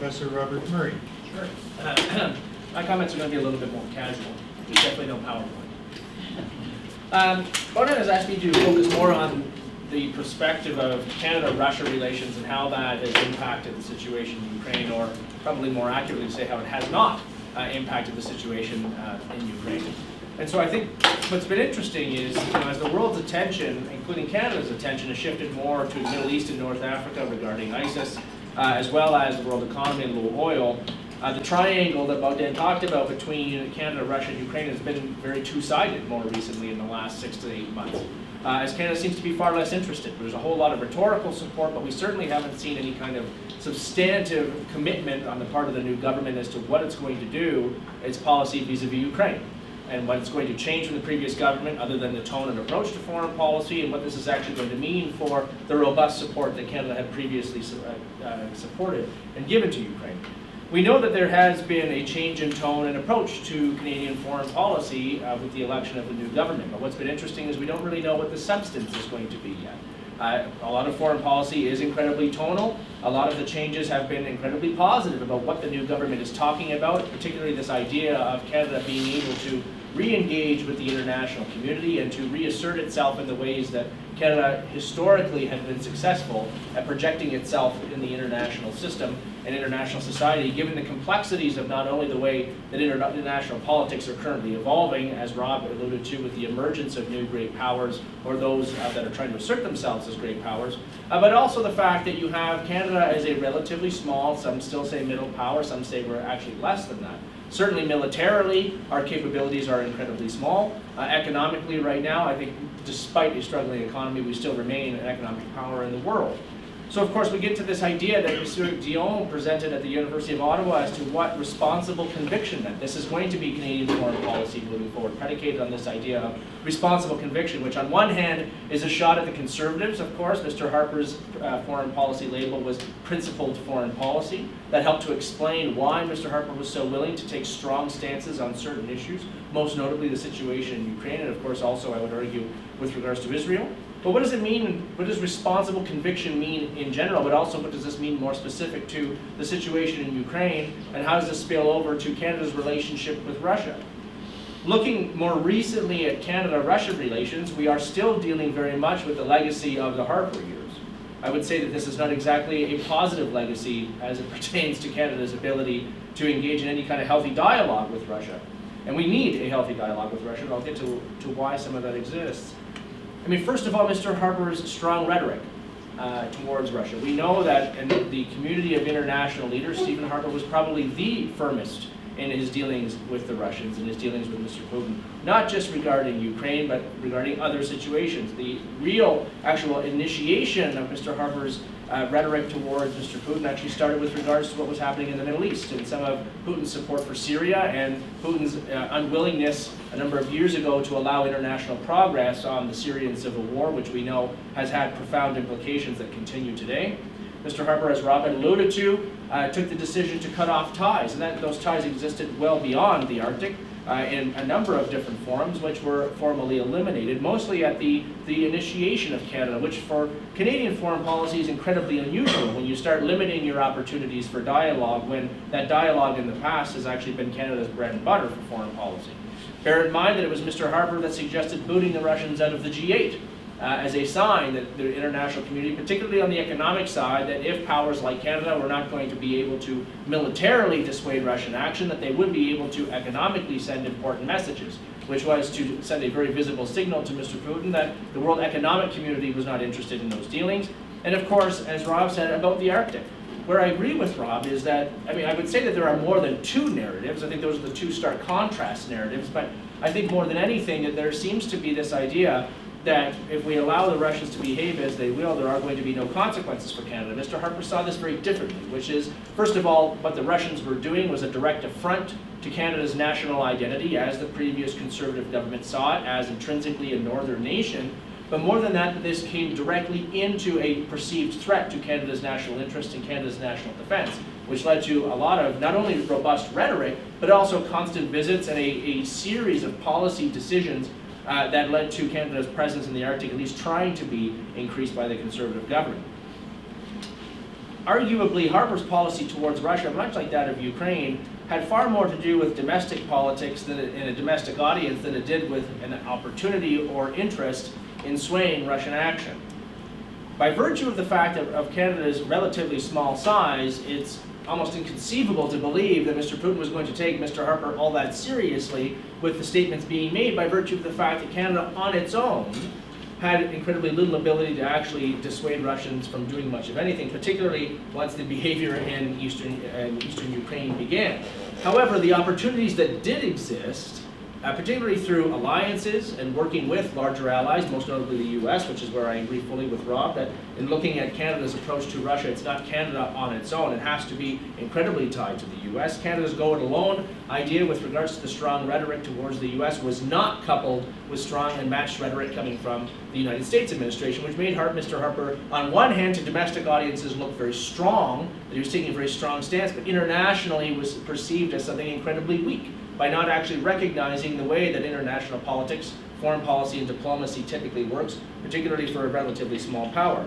Professor Robert Murray. Sure. My comments are going to be a little bit more casual. There's definitely no PowerPoint. Bonan has asked me to focus more on the perspective of Canada-Russia relations and how that has impacted the situation in Ukraine, or probably more accurately to say how it has not impacted the situation in Ukraine. And so I think what's been interesting is, as the world's attention, including Canada's attention, has shifted more to the Middle East and North Africa regarding ISIS, as well as the world economy and low oil, the triangle that Bogdan talked about between Canada, Russia, and Ukraine has been very two-sided more recently in the last 6 to 8 months. As Canada seems to be far less interested. There's a whole lot of rhetorical support, but we certainly haven't seen any kind of substantive commitment on the part of the new government as to what it's going to do, its policy vis-a-vis Ukraine, and what it's going to change from the previous government other than the tone and approach to foreign policy, and what this is actually going to mean for the robust support that Canada had previously supported and given to Ukraine. We know that there has been a change in tone and approach to Canadian foreign policy with the election of the new government. But what's been interesting is we don't really know what the substance is going to be yet. A lot of foreign policy is incredibly tonal. A lot of the changes have been incredibly positive about what the new government is talking about, particularly this idea of Canada being able to re-engage with the international community and to reassert itself in the ways that Canada historically had been successful at projecting itself in the international system and international society, given the complexities of not only the way that international politics are currently evolving, as Rob alluded to, with the emergence of new great powers or those that are trying to assert themselves as great powers, but also the fact that you have Canada as a relatively small, some still say middle power, some say we're actually less than that. Certainly militarily, our capabilities are incredibly small. Economically right now, I think despite a struggling economy, we still remain an economic power in the world. So of course we get to this idea that Monsieur Dion presented at the University of Ottawa as to what responsible conviction meant. This is going to be Canadian foreign policy moving forward, predicated on this idea of responsible conviction, which on one hand is a shot at the Conservatives, of course. Mr. Harper's foreign policy label was principled foreign policy. That helped to explain why Mr. Harper was so willing to take strong stances on certain issues, most notably the situation in Ukraine, and of course also, I would argue, with regards to Israel. But what does it mean, what does responsible conviction mean in general, but also what does this mean more specific to the situation in Ukraine, and how does this spill over to Canada's relationship with Russia? Looking more recently at Canada-Russia relations, we are still dealing very much with the legacy of the Harper years. I would say that this is not exactly a positive legacy as it pertains to Canada's ability to engage in any kind of healthy dialogue with Russia. And we need a healthy dialogue with Russia, and I'll get to why some of that exists. I mean, first of all, Mr. Harper's strong rhetoric towards Russia. We know that in the community of international leaders, Stephen Harper was probably the firmest in his dealings with the Russians and his dealings with Mr. Putin, not just regarding Ukraine, but regarding other situations. The real, actual initiation of Mr. Harper's rhetoric towards Mr. Putin actually started with regards to what was happening in the Middle East and some of Putin's support for Syria and Putin's unwillingness a number of years ago to allow international progress on the Syrian civil war, which we know has had profound implications that continue today. Mr. Harper, as Robin alluded to, took the decision to cut off ties, and that those ties existed well beyond the Arctic in a number of different forums, which were formally eliminated, mostly at the initiation of Canada, which for Canadian foreign policy is incredibly unusual when you start limiting your opportunities for dialogue, when that dialogue in the past has actually been Canada's bread and butter for foreign policy. Bear in mind that it was Mr. Harper that suggested booting the Russians out of the G8 as a sign that the international community, particularly on the economic side, that if powers like Canada were not going to be able to militarily dissuade Russian action, that they would be able to economically send important messages, which was to send a very visible signal to Mr. Putin that the world economic community was not interested in those dealings. And of course, as Rob said, about the Arctic. Where I agree with Rob is that, I mean, I would say that there are more than two narratives. I think those are the two stark contrast narratives, but I think more than anything that there seems to be this idea that if we allow the Russians to behave as they will, there are going to be no consequences for Canada. Mr. Harper saw this very differently, which is, first of all, what the Russians were doing was a direct affront to Canada's national identity, as the previous Conservative government saw it, as intrinsically a northern nation. But more than that, this came directly into a perceived threat to Canada's national interest and Canada's national defense, which led to a lot of not only robust rhetoric, but also constant visits and a series of policy decisions that led to Canada's presence in the Arctic at least trying to be increased by the Conservative government. arguably, Harper's policy towards Russia, much like that of Ukraine, had far more to do with domestic politics in a domestic audience than it did with an opportunity or interest in swaying Russian action. By virtue of the fact of Canada's relatively small size, it's almost inconceivable to believe that Mr. Putin was going to take Mr. Harper all that seriously with the statements being made by virtue of the fact that Canada on its own had incredibly little ability to actually dissuade Russians from doing much of anything, particularly once the behavior in eastern Ukraine began. However, the opportunities that did exist, particularly through alliances and working with larger allies, most notably the US, which is where I agree fully with Rob, that in looking at Canada's approach to Russia, it's not Canada on its own. It has to be incredibly tied to the US. Canada's go-it-alone idea with regards to the strong rhetoric towards the US was not coupled with strong and matched rhetoric coming from the United States administration, which made Mr. Harper, on one hand, to domestic audiences look very strong, that he was taking a very strong stance, but internationally was perceived as something incredibly weak, by not actually recognizing the way that international politics, foreign policy, and diplomacy typically works, particularly for a relatively small power.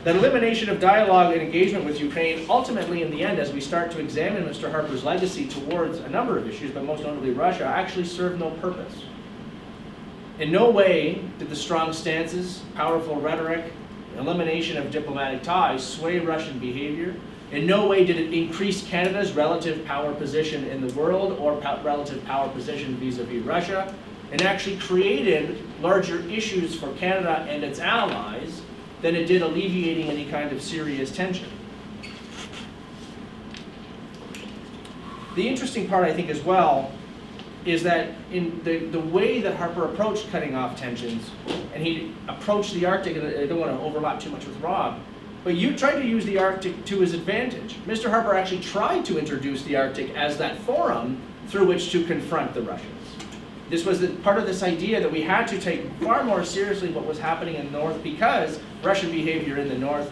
That elimination of dialogue and engagement with Ukraine, ultimately in the end, as we start to examine Mr. Harper's legacy towards a number of issues, but most notably Russia, actually served no purpose. In no way did the strong stances, powerful rhetoric, elimination of diplomatic ties sway Russian behavior. In no way did it increase Canada's relative power position in the world or relative power position vis-a-vis Russia, and actually created larger issues for Canada and its allies than it did alleviating any kind of serious tension. The interesting part, I think, as well, is that in the way that Harper approached cutting off tensions, and he approached the Arctic, and I don't want to overlap too much with Rob, but you tried to use the Arctic to his advantage. Mr. Harper actually tried to introduce the Arctic as that forum through which to confront the Russians. This was part of this idea that we had to take far more seriously what was happening in the North, because Russian behavior in the North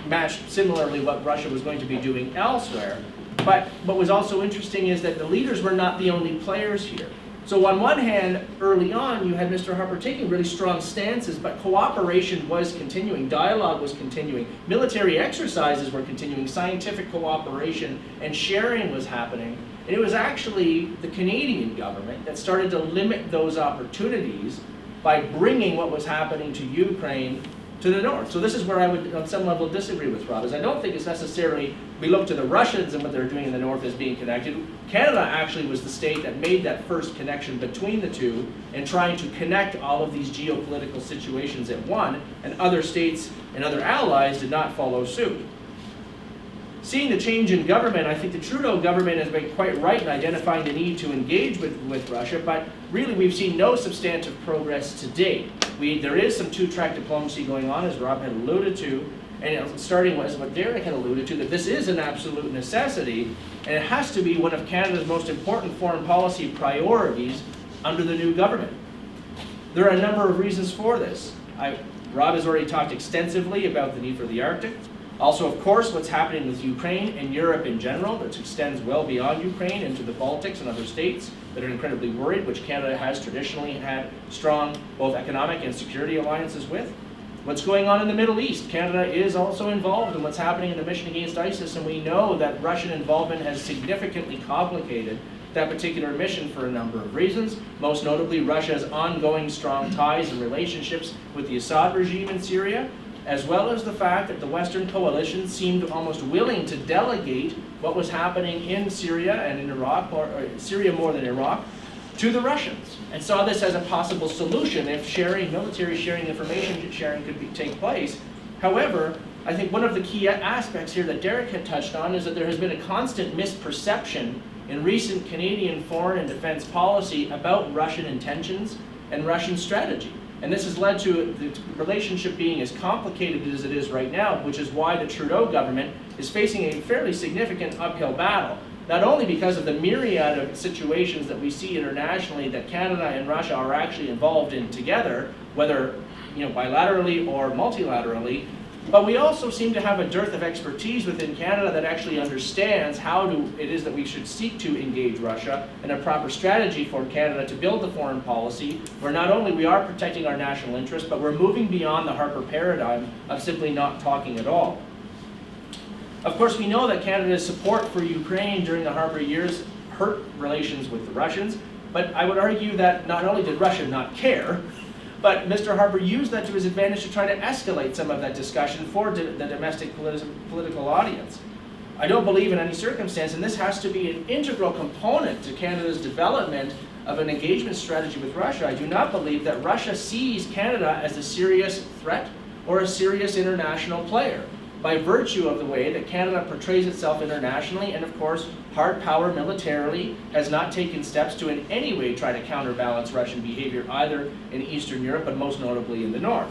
matched similarly what Russia was going to be doing elsewhere. But what was also interesting is that the leaders were not the only players here. So on one hand, early on, you had Mr. Harper taking really strong stances, but cooperation was continuing, dialogue was continuing, military exercises were continuing, scientific cooperation and sharing was happening. And it was actually the Canadian government that started to limit those opportunities by bringing what was happening to Ukraine to the north. So this is where I would, on some level, disagree with Rob, is I don't think it's necessarily we look to the Russians and what they're doing in the north as being connected. Canada actually was the state that made that first connection between the two and trying to connect all of these geopolitical situations at one, and other states and other allies did not follow suit. Seeing the change in government, I think the Trudeau government has been quite right in identifying the need to engage with Russia, but really we've seen no substantive progress to date. There is some two-track diplomacy going on, as Rob had alluded to, and starting with what Derek had alluded to, that this is an absolute necessity, and it has to be one of Canada's most important foreign policy priorities under the new government. There are a number of reasons for this. Rob has already talked extensively about the need for the Arctic. Also, of course, what's happening with Ukraine and Europe in general, that extends well beyond Ukraine into the Baltics and other states that are incredibly worried, which Canada has traditionally had strong both economic and security alliances with. What's going on in the Middle East? Canada is also involved in what's happening in the mission against ISIS, and we know that Russian involvement has significantly complicated that particular mission for a number of reasons, most notably Russia's ongoing strong ties and relationships with the Assad regime in Syria, as well as the fact that the Western coalition seemed almost willing to delegate what was happening in Syria and in Iraq, or Syria more than Iraq, to the Russians, and saw this as a possible solution if military sharing, information sharing could take place. However, I think one of the key aspects here that Derek had touched on is that there has been a constant misperception in recent Canadian foreign and defense policy about Russian intentions and Russian strategy. And this has led to the relationship being as complicated as it is right now, which is why the Trudeau government is facing a fairly significant uphill battle, not only because of the myriad of situations that we see internationally that Canada and Russia are actually involved in together, whether bilaterally or multilaterally, but we also seem to have a dearth of expertise within Canada that actually understands how it is that we should seek to engage Russia, and a proper strategy for Canada to build the foreign policy where not only we are protecting our national interests, but we're moving beyond the Harper paradigm of simply not talking at all. Of course, we know that Canada's support for Ukraine during the Harper years hurt relations with the Russians, but I would argue that not only did Russia not care, but Mr. Harper used that to his advantage to try to escalate some of that discussion for the domestic political audience. I don't believe in any circumstance, and this has to be an integral component to Canada's development of an engagement strategy with Russia. I do not believe that Russia sees Canada as a serious threat or a serious international player by virtue of the way that Canada portrays itself internationally, and of course, hard power militarily has not taken steps to in any way try to counterbalance Russian behavior either in Eastern Europe, but most notably in the North.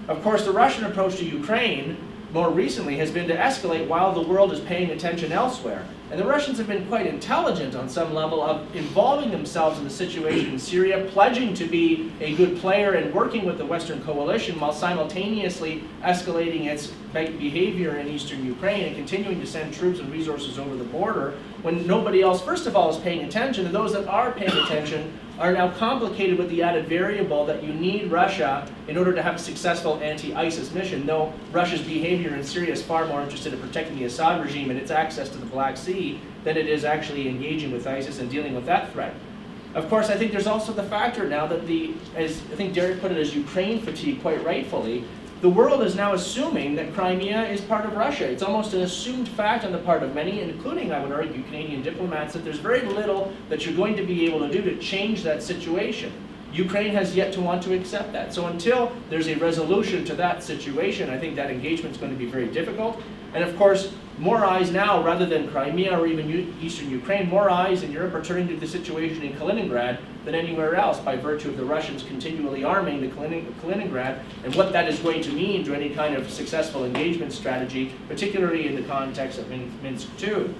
Of course, the Russian approach to Ukraine more recently has been to escalate while the world is paying attention elsewhere. And the Russians have been quite intelligent on some level of involving themselves in the situation in Syria, pledging to be a good player and working with the Western coalition while simultaneously escalating its behavior in eastern Ukraine and continuing to send troops and resources over the border when nobody else, first of all, is paying attention, and those that are paying attention are now complicated with the added variable that you need Russia in order to have a successful anti-ISIS mission. Though Russia's behavior in Syria is far more interested in protecting the Assad regime and its access to the Black Sea than it is actually engaging with ISIS and dealing with that threat. Of course, I think there's also the factor now that as I think Derek put it, as Ukraine fatigue quite rightfully, the world is now assuming that Crimea is part of Russia. It's almost an assumed fact on the part of many, including, I would argue, Canadian diplomats, that there's very little that you're going to be able to do to change that situation. Ukraine has yet to want to accept that. So until there's a resolution to that situation, I think that engagement is going to be very difficult. And of course, more eyes now, rather than Crimea or even eastern Ukraine, more eyes in Europe are turning to the situation in Kaliningrad than anywhere else by virtue of the Russians continually arming the Kaliningrad and what that is going to mean to any kind of successful engagement strategy, particularly in the context of Minsk II.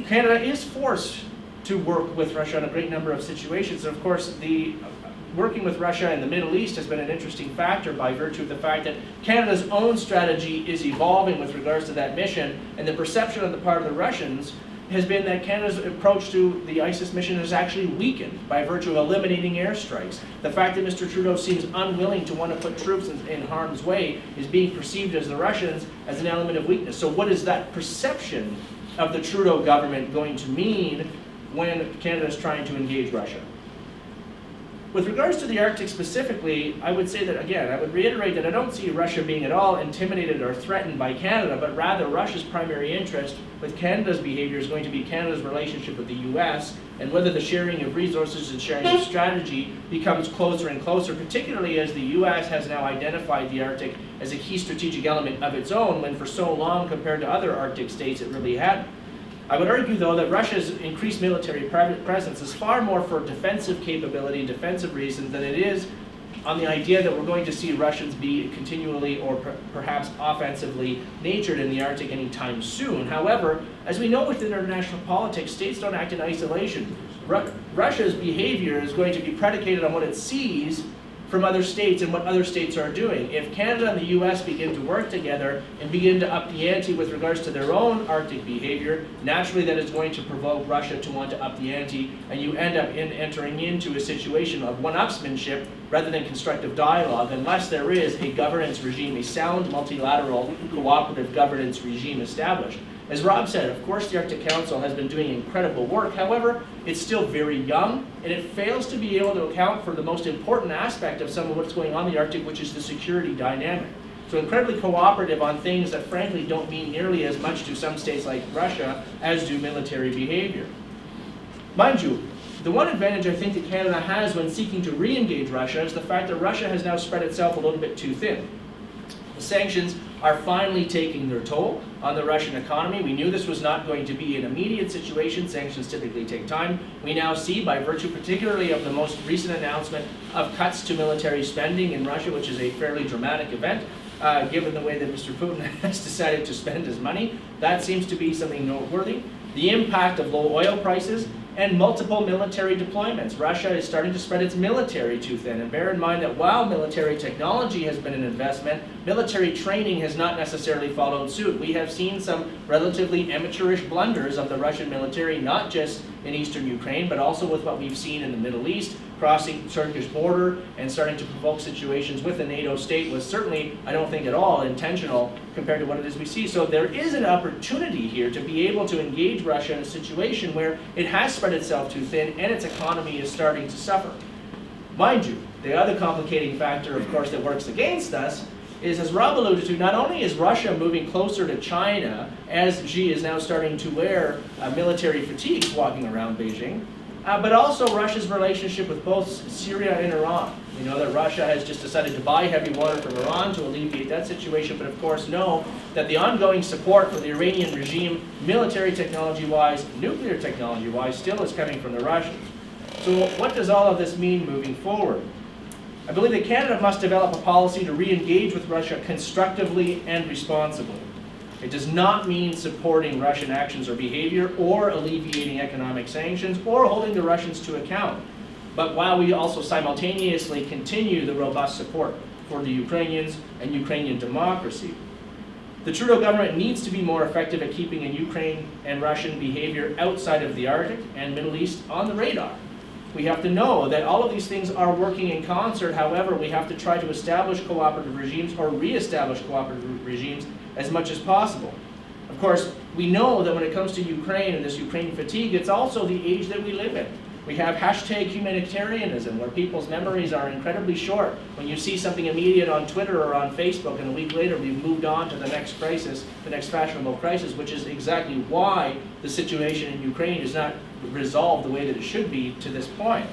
Canada is forced to work with Russia on a great number of situations. And of course, working with Russia in the Middle East has been an interesting factor by virtue of the fact that Canada's own strategy is evolving with regards to that mission, and the perception on the part of the Russians has been that Canada's approach to the ISIS mission is actually weakened by virtue of eliminating airstrikes. The fact that Mr. Trudeau seems unwilling to want to put troops in harm's way is being perceived as the Russians as an element of weakness. So what is that perception of the Trudeau government going to mean when Canada is trying to engage Russia? With regards to the Arctic specifically, I would say that, again, I would reiterate that I don't see Russia being at all intimidated or threatened by Canada, but rather Russia's primary interest with Canada's behavior is going to be Canada's relationship with the US and whether the sharing of resources and sharing of strategy becomes closer and closer, particularly as the US has now identified the Arctic as a key strategic element of its own, when for so long, compared to other Arctic states, it really hadn't. I would argue, though, that Russia's increased military presence is far more for defensive capability, defensive reasons, than it is on the idea that we're going to see Russians be continually or perhaps offensively natured in the Arctic anytime soon. However, as we know with international politics, states don't act in isolation. Russia's behavior is going to be predicated on what it sees from other states and what other states are doing. If Canada and the US begin to work together and begin to up the ante with regards to their own Arctic behavior, naturally that is going to provoke Russia to want to up the ante, and you end up entering into a situation of one-upsmanship rather than constructive dialogue, unless there is a governance regime, a sound multilateral cooperative governance regime established. As Rob said, of course the Arctic Council has been doing incredible work. However, it's still very young, and it fails to be able to account for the most important aspect of some of what's going on in the Arctic, which is the security dynamic. So incredibly cooperative on things that frankly don't mean nearly as much to some states like Russia as do military behavior. Mind you, the one advantage I think that Canada has when seeking to re-engage Russia is the fact that Russia has now spread itself a little bit too thin. The sanctions are finally taking their toll on the Russian economy. We knew this was not going to be an immediate situation. Sanctions typically take time. We now see, by virtue particularly of the most recent announcement of cuts to military spending in Russia, which is a fairly dramatic event, given the way that Mr. Putin has decided to spend his money, that seems to be something noteworthy. The impact of low oil prices and multiple military deployments. Russia is starting to spread its military too thin, and bear in mind that while military technology has been an investment, military training has not necessarily followed suit. We have seen some relatively amateurish blunders of the Russian military, not just in eastern Ukraine, but also with what we've seen in the Middle East, crossing the Turkish border and starting to provoke situations with a NATO state was certainly, I don't think at all, intentional compared to what it is we see. So there is an opportunity here to be able to engage Russia in a situation where it has spread itself too thin and its economy is starting to suffer. Mind you, the other complicating factor, of course, that works against us is, as Rob alluded to, not only is Russia moving closer to China, as Xi is now starting to wear military fatigues walking around Beijing, but also Russia's relationship with both Syria and Iran. We know that Russia has just decided to buy heavy water from Iran to alleviate that situation, but of course know that the ongoing support for the Iranian regime, military technology-wise, nuclear technology-wise, still is coming from the Russians. So what does all of this mean moving forward? I believe that Canada must develop a policy to re-engage with Russia constructively and responsibly. It does not mean supporting Russian actions or behavior or alleviating economic sanctions or holding the Russians to account. But while we also simultaneously continue the robust support for the Ukrainians and Ukrainian democracy. The Trudeau government needs to be more effective at keeping Ukraine and Russian behavior outside of the Arctic and Middle East on the radar. We have to know that all of these things are working in concert. However, we have to try to establish cooperative regimes or re-establish cooperative regimes as much as possible. Of course, we know that when it comes to Ukraine and this Ukraine fatigue, it's also the age that we live in. We have hashtag humanitarianism, where people's memories are incredibly short. When you see something immediate on Twitter or on Facebook, and a week later we've moved on to the next crisis, the next fashionable crisis, which is exactly why the situation in Ukraine is not resolved the way that it should be to this point.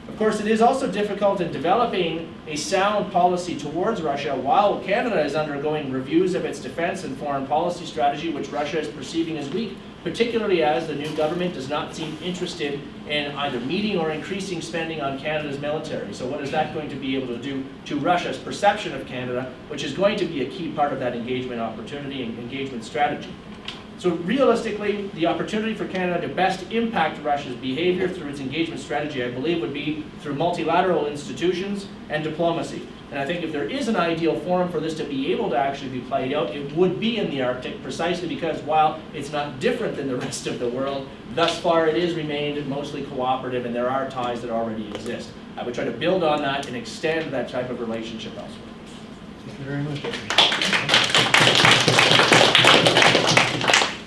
Of course, it is also difficult in developing a sound policy towards Russia while Canada is undergoing reviews of its defense and foreign policy strategy, which Russia is perceiving as weak, particularly as the new government does not seem interested in either meeting or increasing spending on Canada's military. So what is that going to be able to do to Russia's perception of Canada, which is going to be a key part of that engagement opportunity and engagement strategy? So realistically, the opportunity for Canada to best impact Russia's behavior through its engagement strategy, I believe, would be through multilateral institutions and diplomacy. And I think if there is an ideal forum for this to be able to actually be played out, it would be in the Arctic, precisely because while it's not different than the rest of the world, thus far it has remained mostly cooperative and there are ties that already exist. I would try to build on that and extend that type of relationship elsewhere. Thank you very much.